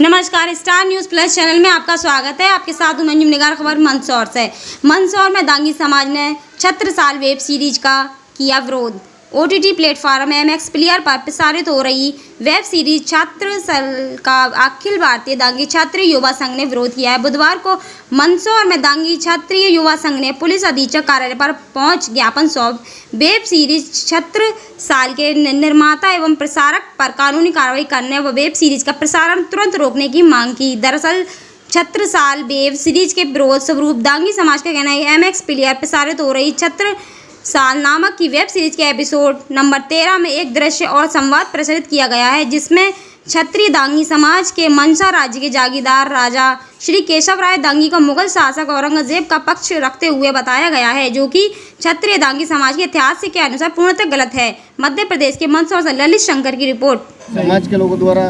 नमस्कार, star news plus channel में आपका स्वागत है। आपके साथ मंजुम निगार। खबर मंदसौर से। मंदसौर में दांगी समाज ने छत्रसाल वेब सीरीज का किया विरोध। OTT प्लेटफॉर्म MX प्लेयर पर प्रसारित हो रही वेब सीरीज छत्रसाल का अखिल भारतीय दांगी क्षत्रिय युवा संघ ने विरोध किया है। बुधवार को मंदसौर में दांगी क्षत्रिय युवा संघ ने पुलिस अधीक्षक कार्यालय पर पहुंच ज्ञापन सौंप वेब सीरीज छत्रसाल के निर्माता एवं प्रसारक पर कानूनी कार्रवाई करने व वेब सीरीज का प्रसारण तुरंत रोकने की मांग की। दरअसल छत्रसाल वेब सीरीज के विरोध स्वरूप दांगी समाज का कहना है MX प्लेयर प्रसारित हो रही छत्रसाल नामक की वेब सीरीज के एपिसोड नंबर 13 में एक दृश्य और संवाद प्रसारित किया गया है, जिसमें क्षत्रिय दांगी समाज के मनसा राज्य के जागीरदार राजा श्री केशव राय दांगी को मुगल शासक औरंगजेब का पक्ष रखते हुए बताया गया है, जो कि क्षत्रिय दांगी समाज के इतिहास के अनुसार पूर्णतः गलत है। मध्य प्रदेश के मंदसौर से ललित शंकर की रिपोर्ट। समाज के लोगों द्वारा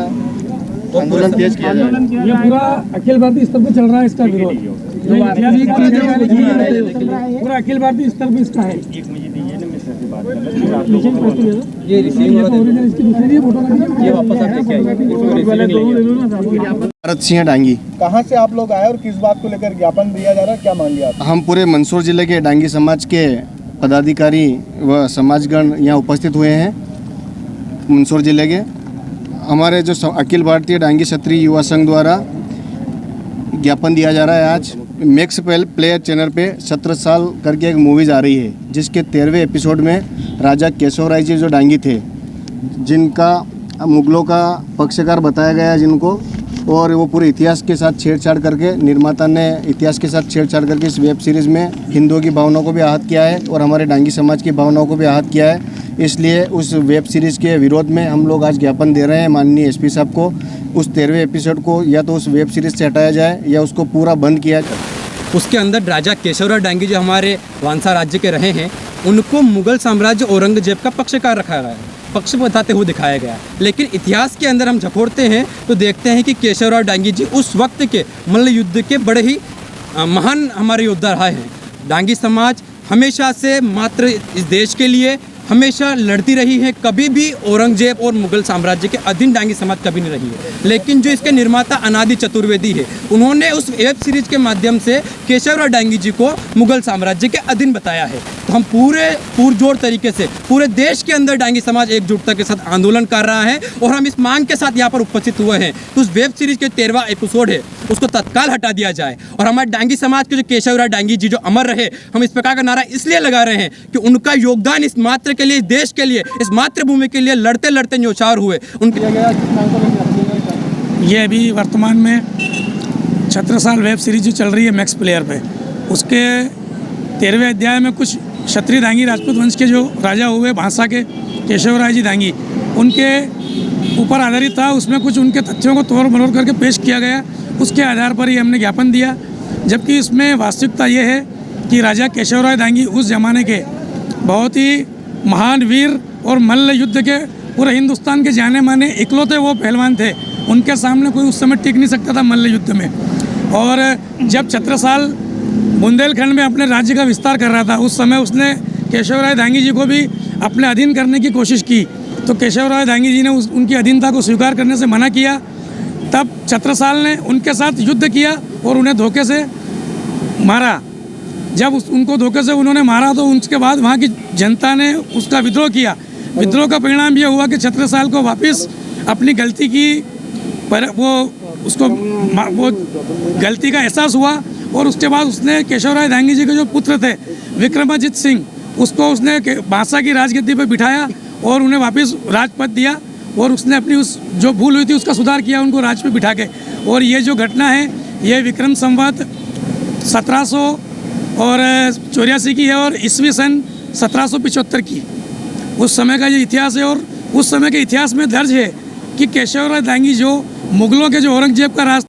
आंदोलन तेज किया जा रहा है। ये पूरा अखिल भारतीय स्तर पर चल रहा है इसका विरोध। पूरा अखिल भारतीय स्तर पर इसका है। भरत सिंह डांगी। कहाँ से आप लोग आए और किस बात को लेकर ज्ञापन दिया जा रहा है, क्या मांगे आप? हम पूरे मंदसौर जिले के डांगी समाज के पदाधिकारी व समाजगण यहाँ उपस्थित हुए हैं। मंदसौर जिले के हमारे जो अखिल भारतीय डांगी क्षत्रिय युवा संघ द्वारा ज्ञापन दिया जा रहा है। आज मैक्स प्लेयर चैनल पे छत्रसाल करके एक मूवीज आ रही है, जिसके 13वें एपिसोड में राजा केशव राय जी जो डांगी थे, जिनका मुगलों का पक्षकार बताया गया है जिनको, और वो पूरे इतिहास के साथ छेड़छाड़ करके निर्माता ने इतिहास के साथ छेड़छाड़ करके इस वेब सीरीज़ में हिंदुओं की भावनाओं को भी आहत किया है और हमारे डांगी समाज की भावनाओं को भी आहत किया है। इसलिए उस वेब सीरीज़ के विरोध में हम लोग आज ज्ञापन दे रहे हैं माननीय SP साहब को। उस 13वें एपिसोड को या तो उस वेब सीरीज़ से हटाया जाए या उसको पूरा बंद किया जाए। उसके अंदर राजा केशवराव डांगी जो हमारे वांसा राज्य के रहे हैं, उनको मुगल साम्राज्य औरंगजेब का पक्षकार रखा गया है, पक्ष बताते हुए दिखाया गया। लेकिन इतिहास के अंदर हम झकोड़ते हैं तो देखते हैं कि केशवराव डांगी जी उस वक्त के मल्ल युद्ध के बड़े ही महान हमारे योद्धा रहे हैं। डांगी समाज हमेशा से मात्र इस देश के लिए हमेशा लड़ती रही है, कभी भी औरंगजेब और मुगल साम्राज्य के अधीन डांगी समाज कभी नहीं रही है। लेकिन जो इसके निर्माता अनादि चतुर्वेदी है, उन्होंने उस वेब सीरीज के माध्यम से केशवराव डांगी जी को मुगल साम्राज्य के अधीन बताया है। तो हम पूरे पुरजोर तरीके से पूरे देश के अंदर डांगी समाज एकजुटता के साथ आंदोलन कर रहा है और हम इस मांग के साथ यहाँ पर उपस्थित हुए हैं तो उस वेब सीरीज के 13वां एपिसोड है उसको तत्काल हटा दिया जाए और हमारे डांगी समाज के जो केशवराव डांगी जी जो अमर रहे, हम इस प्रकार का नारा इसलिए लगा रहे हैं कि उनका योगदान इस मात्र के लिए, देश के लिए, इस मातृभूमि के लिए लड़ते लड़ते न्यौछावर हुए। उनके ये अभी वर्तमान में छत्रसाल वेब सीरीज जो चल रही है मैक्स प्लेयर पे, उसके 13वें अध्याय में कुछ क्षत्रिय दांगी राजपूत वंश के जो राजा हुए भांसा के केशवराय जी दांगी, उनके ऊपर आधारित था। उसमें कुछ उनके तथ्यों को तोड़ मरोड़ करके पेश किया गया, उसके आधार पर ही हमने ज्ञापन दिया। जबकि इसमें वास्तविकता ये है कि राजा केशवराय दांगी उस ज़माने के बहुत ही महान वीर और मल्ल युद्ध के पूरे हिंदुस्तान के जाने माने इकलौते वो पहलवान थे। उनके सामने कोई उस समय टिक नहीं सकता था मल्ल युद्ध में। और जब छत्रसाल बुंदेलखंड में अपने राज्य का विस्तार कर रहा था, उस समय उसने केशवराय दांगी जी को भी अपने अधीन करने की कोशिश की। तो केशवराय दांगी जी ने उनकी अधीनता को स्वीकार करने से मना किया। तब छत्रसाल ने उनके साथ युद्ध किया और उन्हें धोखे से मारा। जब उनको धोखे से उन्होंने मारा तो उसके बाद वहाँ की जनता ने उसका विद्रोह किया। विद्रोह का परिणाम यह हुआ कि छत्रसाल को वापस अपनी गलती की वो गलती का एहसास हुआ और उसके बाद उसने केशवराय दांगी जी के जो पुत्र थे विक्रमाजीत सिंह, उसको उसने भांसा की राजगद्दी पर बिठाया और उन्हें वापस राजपद दिया और उसने अपनी उस जो भूल हुई थी उसका सुधार किया, उनको राज पे बिठा के। और ये जो घटना है ये विक्रम संवत 1784 की है और ईस्वी सन 1775 की। उस समय का ये इतिहास है और उस समय के इतिहास में दर्ज है कि केशवराय दांगी जो मुगलों के जो औरंगजेब का राज